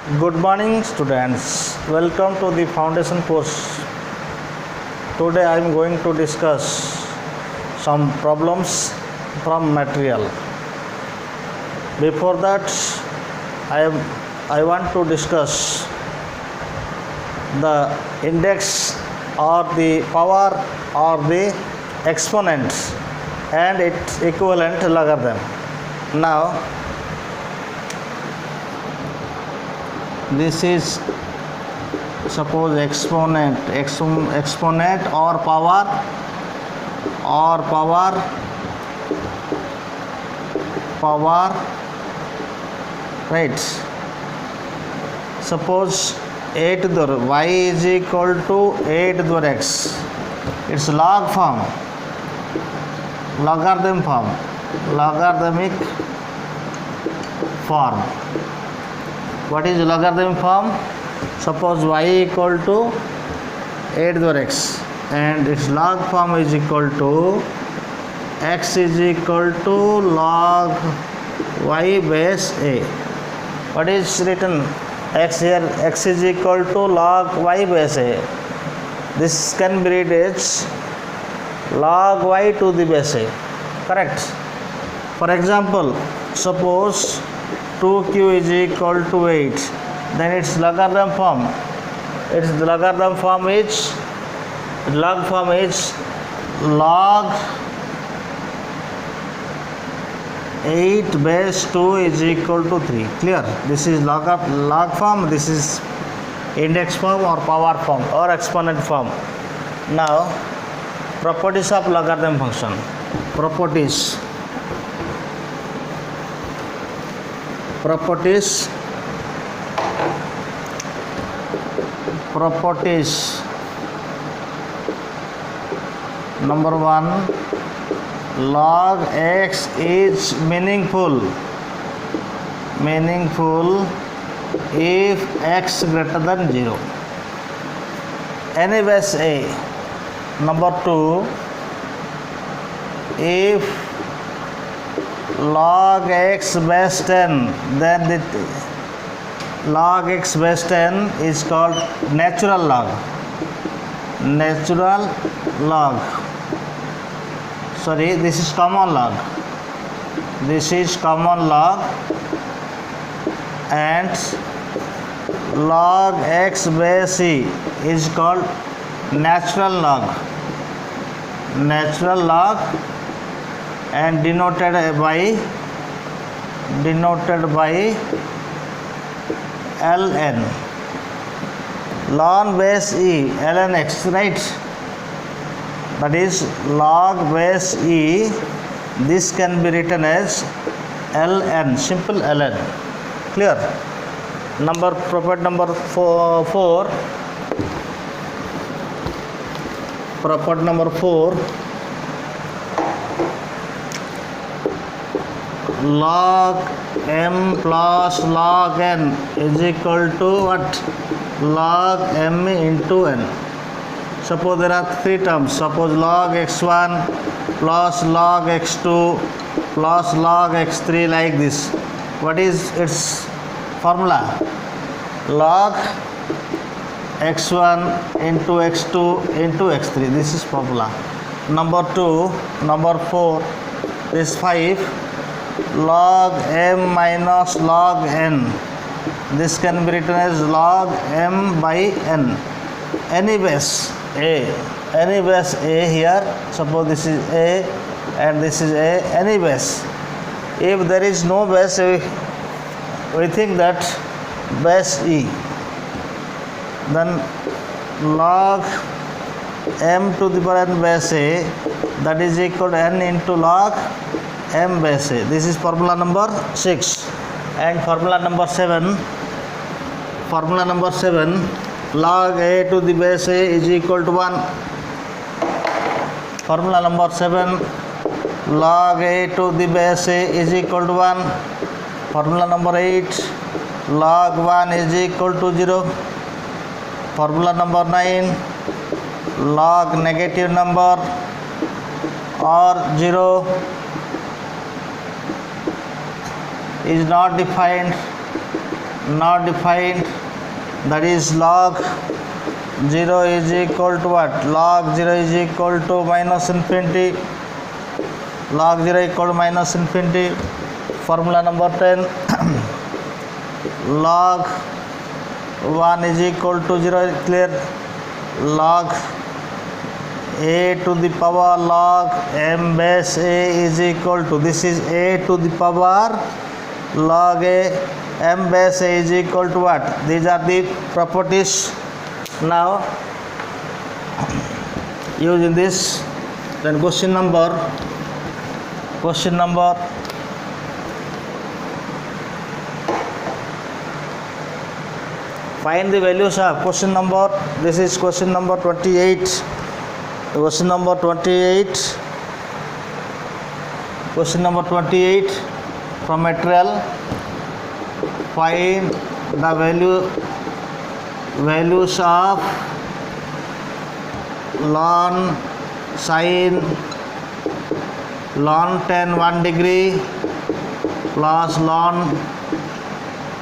Good morning, students. Welcome to the foundation course. Today I am going to discuss some problems from material. Before that, I want to discuss the index or the power or the exponent and its equivalent logarithm. Now, this is suppose exponent or power right. Suppose 8 to the y is equal to 8 to the x. It's log form, logarithmic form. What is logarithmic form? Suppose y equal to 8 to the x and its log form is equal to x is equal to log y base a. What is written? X here, x is equal to log y base a. This can be read as log y to the base a. Correct? For example, suppose 2q is equal to 8, then its logarithm form. Its logarithm form is log log 8 base 2 is equal to 3. Clear? This is log form, this is index form or power form or exponent form. Now, properties of logarithm function. Properties number 1, log x is meaningful if x greater than 0. Any base a. Number 2, if log x base 10, then the log x base 10 is called natural log. Sorry, this is common log. And log x base e is called natural log and denoted by ln. Ln base e, ln x, right? That is log base e. This can be written as ln, simple ln. Clear? Property number 4. Property number 4. Log m plus log n is equal to what? Log m into n. Suppose there are 3 terms. Suppose log x1 plus log x2 plus log x3 like this. What is its formula? Log x1 into x2 into x3. This is formula. Number 4. This 5. Log m minus log n. This can be written as log m by n. Any base a here. Suppose this is a and this is a. Any base. If there is no base, we think that base e. Then log m to the power n base a, that is equal to n into log m base a. This is formula number 6. And formula number 7. Log a to the base a is equal to 1. Formula number 7. Log a to the base a is equal to 1. Formula number 8. Log 1 is equal to 0. Formula number 9. Log negative number or 0 is not defined. not defined, that is log 0 is equal to what? Log 0 is equal to minus infinity. Log 0 equal to minus infinity. Formula number 10. Log 1 is equal to 0, clear. Log a to the power log m base a is equal to, this is a to the power log a m base a is equal to what? These are the properties. Now using this, then question number find the values of question number, this is question number 28. Question number 28 from material. Find the values of ln sin ln 10 1 degree plus ln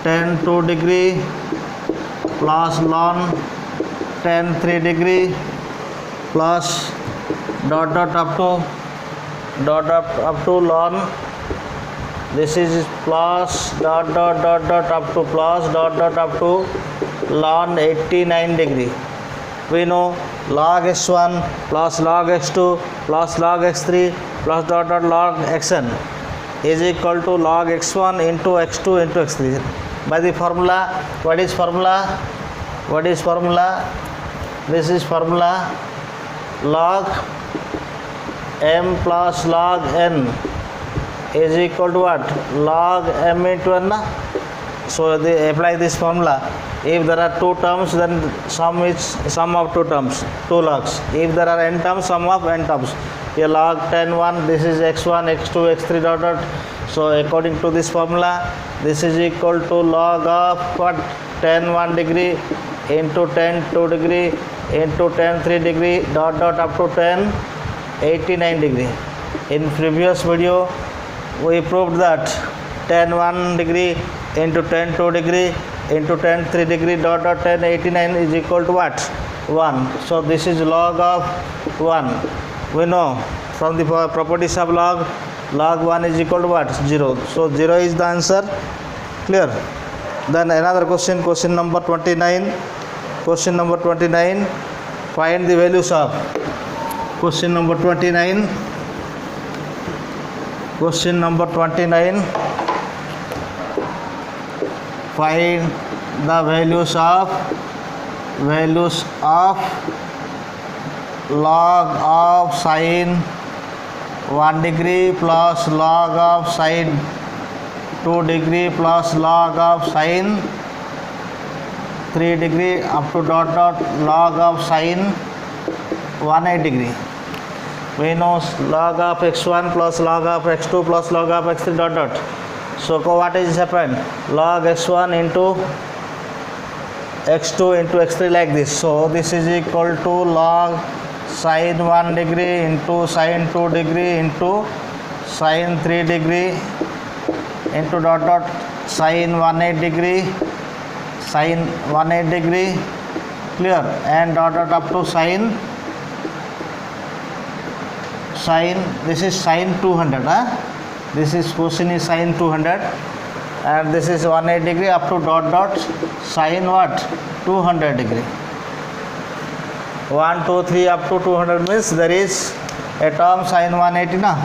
10 2 degree plus ln 10 3 degree plus dot up to ln, this is plus dot up to plus dot up to ln 89 degree. We know log x1 plus log x2 plus log x3 plus dot log xn is equal to log x1 into x2 into x3 by the formula. What is formula? This is formula log m plus log n is equal to what? Log m into n. So they apply this formula. If there are two terms, then sum of two terms, two logs. If there are n terms, sum of n terms. Here log 10 1, this is x1 x2 x3 dot. So according to this formula, this is equal to log of what? 10 1 degree into 10 2 degree into 10 3 degree dot up to 10 89 degree. In previous video we proved that 10 1 degree into 10 2 degree into 10 3 degree dot 10 89 is equal to what? 1. So this is log of 1. We know from the properties of log 1 is equal to what? 0. So 0 is the answer. Clear? Then another question number 29. Find the values of question number 29. Find the values of log of sin 1 degree plus log of sin 2 degree plus log of sin 3 degree up to dot log of sin 180 degree. We know log of x1 plus log of x2 plus log of x3 dot. So what is happened? Log x1 into x2 into x3 like this. So this is equal to log sin 1 degree into sin 2 degree into sin 3 degree into dot sin 180 degree, clear, and dot up to sin this is sin 200. This is question is sin 200 and this is 180 degree up to dot sin what? 200 degree. 1 2 3 up to 200 means there is a term sin 180 na.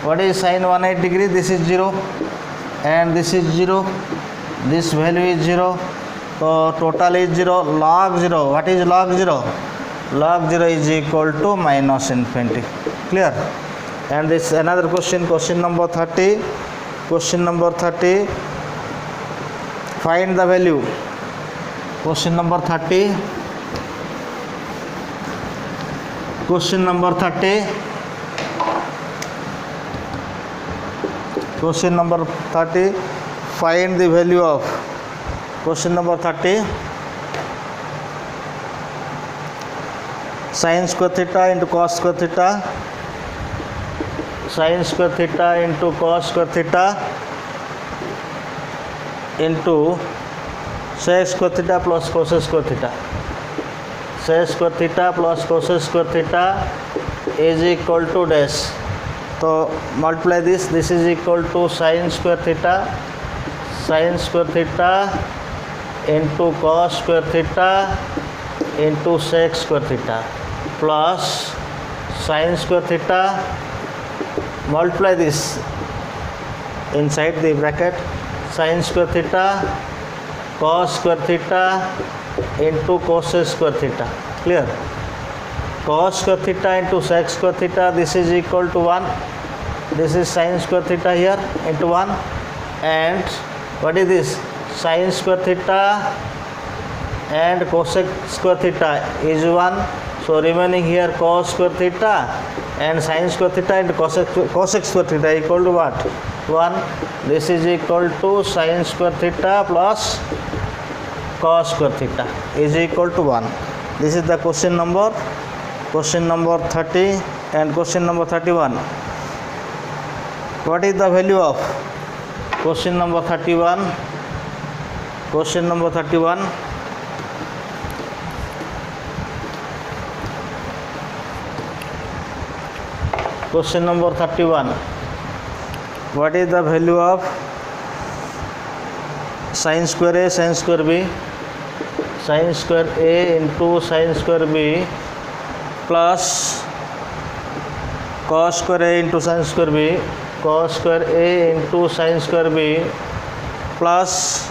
What is sin 180 degree? This is 0 and this is 0. This value is 0. So total is 0. Log 0. What is log 0? Log 0 is equal to minus infinity. Clear? And this another question number 30. Find the value. Question number 30. Find the value of question number 30. Sin square theta into cos square theta. Sin square theta into cos square theta into sec square theta plus cosec square theta. Sec square theta plus cosec square theta is equal to dash. So multiply this. This is equal to sin square theta into cos square theta into sec square theta plus sin square theta. Multiply this inside the bracket. Sin square theta cos square theta into cosec square theta. Clear? Cos square theta into sec square theta, this is equal to 1. This is sin square theta here into 1. And what is this? Sin square theta and cosec square theta is 1. So remaining here cos square theta and sin square theta and cosec square theta equal to what? 1. This is equal to sin square theta plus cos square theta is equal to 1. This is the question number 30 and question number 31. What is the value of question number 31? Question number 31. Question number 31. What is the value of sin square A sin square B? Sin square A into sin square B plus cos square A into sin square B, cos square A into sin square B plus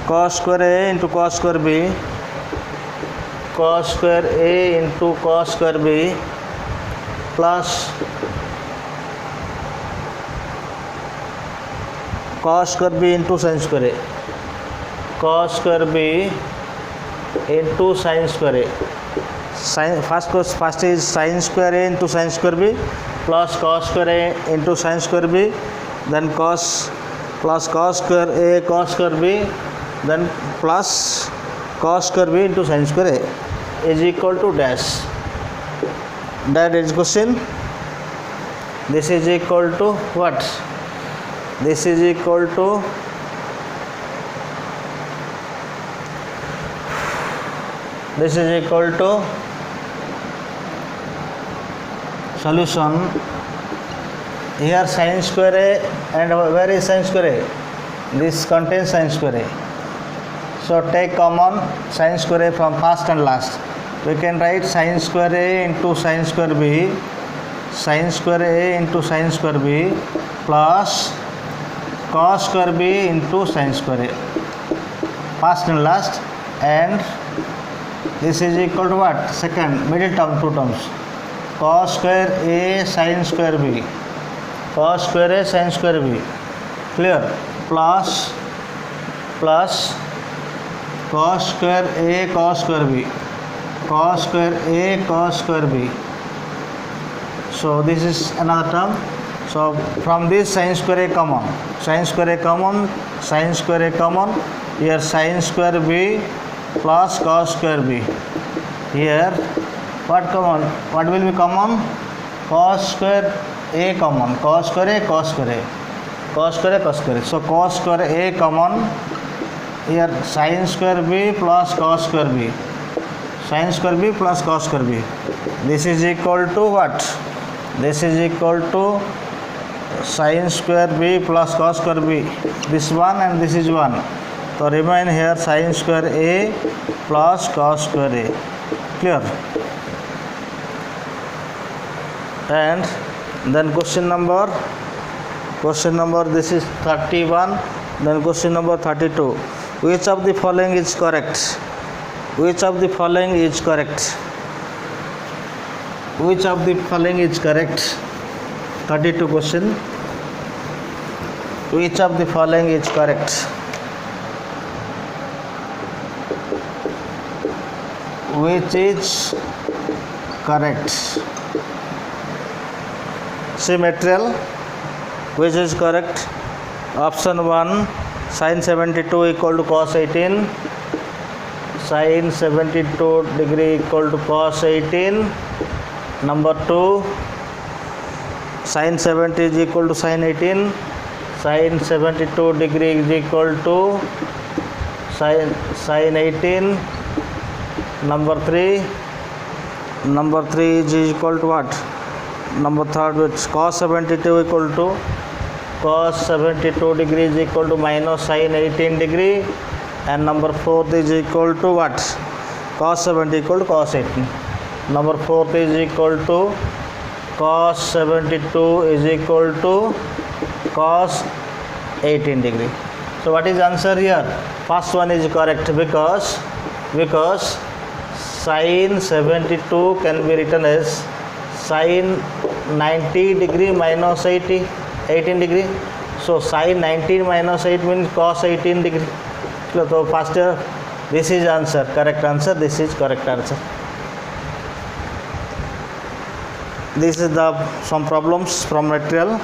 cos square A into cos square B, cos square A into cos square B plus cos square B into sin square A, cos square B into sin square A. First is sin square A into sin square B plus cos square A into sin square B, then cos plus cos square A cos square B, then plus cos square B into sin square A is equal to dash. That is question. This is equal to what? This is equal to solution. Here sin square A and where is sin square A? This contains sin square A. So take common sin square A from first and last. We can write sin square A into sin square B, sin square A into sin square B plus cos square B into sin square A. First and last, and this is equal to what? Second, middle term, two terms. Cos square A sin square B, cos square A sin square B. Clear? Plus cos square A cos square B, cos square A cos square B. So this is another term. So from this sin square A common, sin square A common, sin square A common. Here sin square B plus cos square B. Here what common? What will be common? Cos square A common, cos square A cos square A, cos square A cos square A. So cos square A common. Here sin square B plus cos square B, sin square B plus cos square B. This is equal to what? This is equal to sin square B plus cos square B. This one and this is 1. So remain here sin square A plus cos square A. Clear? And then question number this is 31. Then question number 32. Which of the following is correct? Which of the following is correct? Which of the following is correct? 32 question. Which of the following is correct? Which is correct? Symmetrical. Which is correct? Option 1, sin 72 equal to cos 18. Sin 72 degree equal to cos 18. Number 2, sin 70 is equal to sin 18. Sin 72 degree is equal to sin 18. Number 3 is equal to what? Number third, which cos 72 equal to cos 72 degree is equal to minus sin 18 degree, and number 4 is equal to what? Cos 70 equal to cos 18. Number 4 is equal to cos 72 is equal to cos 18 degree. So what is answer here? First one is correct because sin 72 can be written as sin 90 degree minus 18 degree. So sin 19 minus 8 means cos 18 degree. So first this is answer, correct answer. This is correct answer. This is the some problems from material.